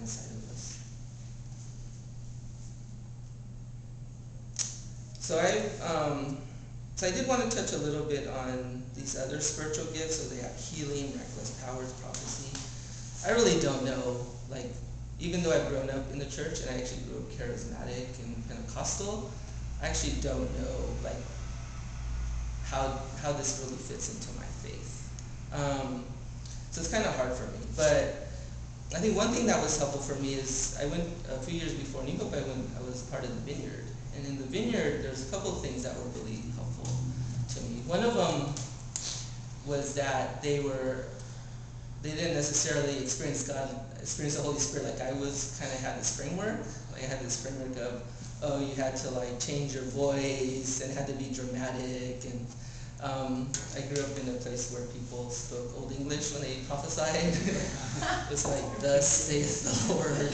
inside of us. So I did want to touch a little bit on these other spiritual gifts. So they have healing, miraculous powers, prophecy. I really don't know, like, even though I've grown up in the church and I actually grew up charismatic and Pentecostal, I actually don't know, like, how this really fits into my faith. So it's kind of hard for me. But I think one thing that was helpful for me is I went a few years before New Hope, I was part of the Vineyard. And in the Vineyard, there's a couple of things that were really helpful to me. One of them was that they didn't necessarily experience the Holy Spirit like I was, kind of had this framework. Like I had this framework of, oh, you had to like change your voice and it had to be dramatic. And I grew up in a place where people spoke Old English when they prophesied. It was like, thus saith the Lord.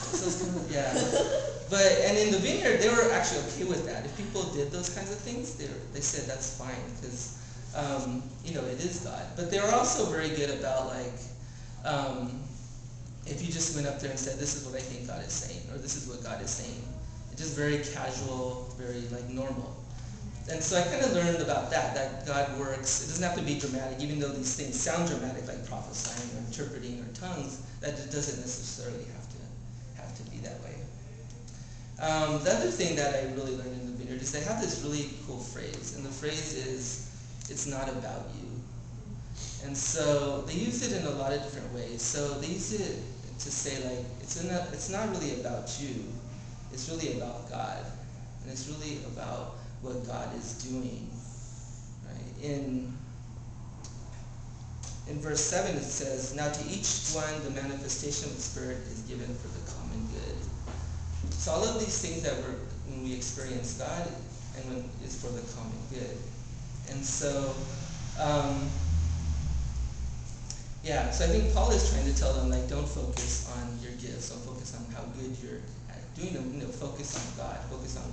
So it's kind of, yeah. And in the Vineyard, they were actually okay with that. If people did those kinds of things, they said that's fine because, it is God. But they were also very good about like, if you just went up there and said, this is what I think God is saying, or this is what God is saying. It's just very casual, very like normal. And so I kind of learned about that God works. It doesn't have to be dramatic, even though these things sound dramatic, like prophesying or interpreting or tongues, that it doesn't necessarily have to be that way. The other thing that I really learned in the Vineyard is they have this really cool phrase, and the phrase is, it's not about you. And so they use it in a lot of different ways. So they use it to say like, it's not really about you, it's really about God. And it's really about what God is doing. Right? In verse 7 it says, now to each one the manifestation of the Spirit is given for the common good. So all of these things that when we experience God, and when it's for the common good. And so, so I think Paul is trying to tell them, like, don't focus on your gifts, don't focus on how good you're at doing them, focus on God, focus on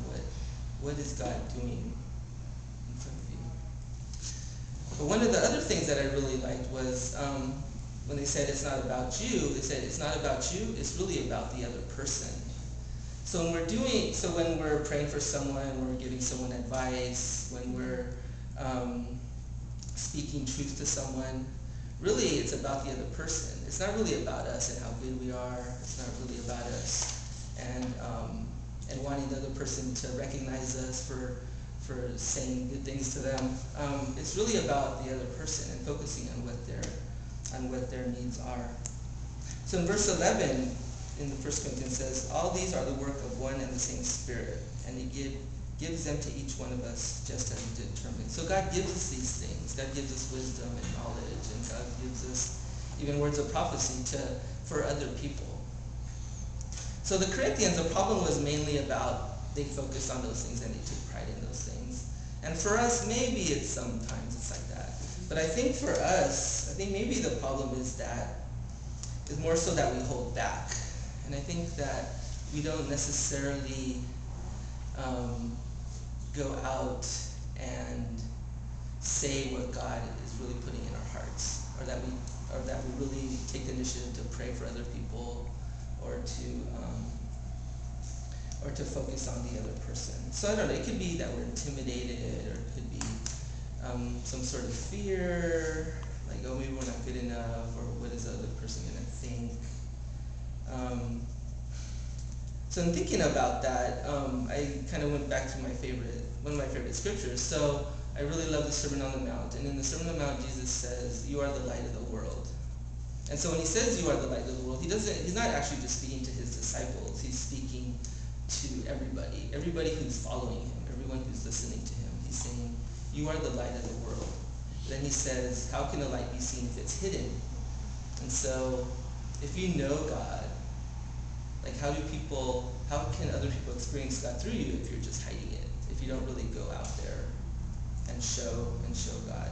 what is God doing in front of you. But one of the other things that I really liked was when they said it's not about you, they said it's not about you, it's really about the other person. So when we're praying for someone, when we're giving someone advice, when we're speaking truth to someone, really it's about the other person. It's not really about us and how good we are. It's not really about us and wanting the other person to recognize us for saying good things to them. It's really about the other person and focusing on what their needs are. So in verse 11, in the 1 Corinthians says, all these are the work of one and the same Spirit, and He gives them to each one of us just as He determined. So God gives us these things. God gives us wisdom and knowledge, and God gives us even words of prophecy for other people. So the Corinthians, the problem was mainly about they focused on those things and they took pride in those things. And for us, maybe sometimes it's like that. But I think for us, maybe the problem is more so that we hold back. And I think that we don't necessarily go out and say what God is really putting in our hearts, or that we really take the initiative to pray for other people, or to focus on the other person. So I don't know. It could be that we're intimidated, or it could be some sort of fear, like, oh, maybe we're not good enough, or what is the other person going to think? So in thinking about that, I kind of went back to one of my favorite scriptures. So I really love the Sermon on the Mount. And in the Sermon on the Mount, Jesus says, you are the light of the world. And so when he says you are the light of the world, he's not actually just speaking to his disciples. He's speaking to everybody who's following him, everyone who's listening to him. He's saying, you are the light of the world. Then he says, how can a light be seen if it's hidden? And so if you know God, like how can other people experience God through you if you're just hiding it, if you don't really go out there and show God?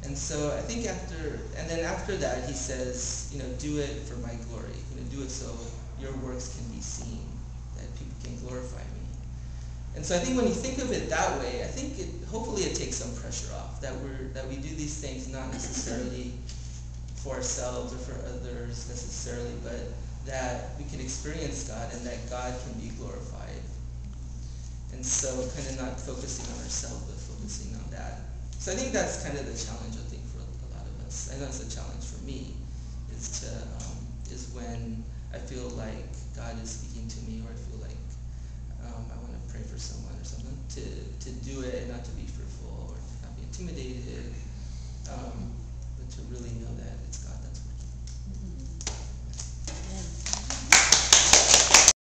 And so I think after that he says, do it for my glory. Do it so your works can be seen, that people can glorify me. And so I think when you think of it that way, I think hopefully it takes some pressure off, that we do these things not necessarily for ourselves or for others necessarily, but that we can experience God and that God can be glorified. And so kind of not focusing on ourselves, but focusing on that. So I think that's kind of the challenge, I think, for a lot of us. I know it's a challenge for me, is when I feel like God is speaking to me, or I feel like I want to pray for someone or something, to do it and not to be fruitful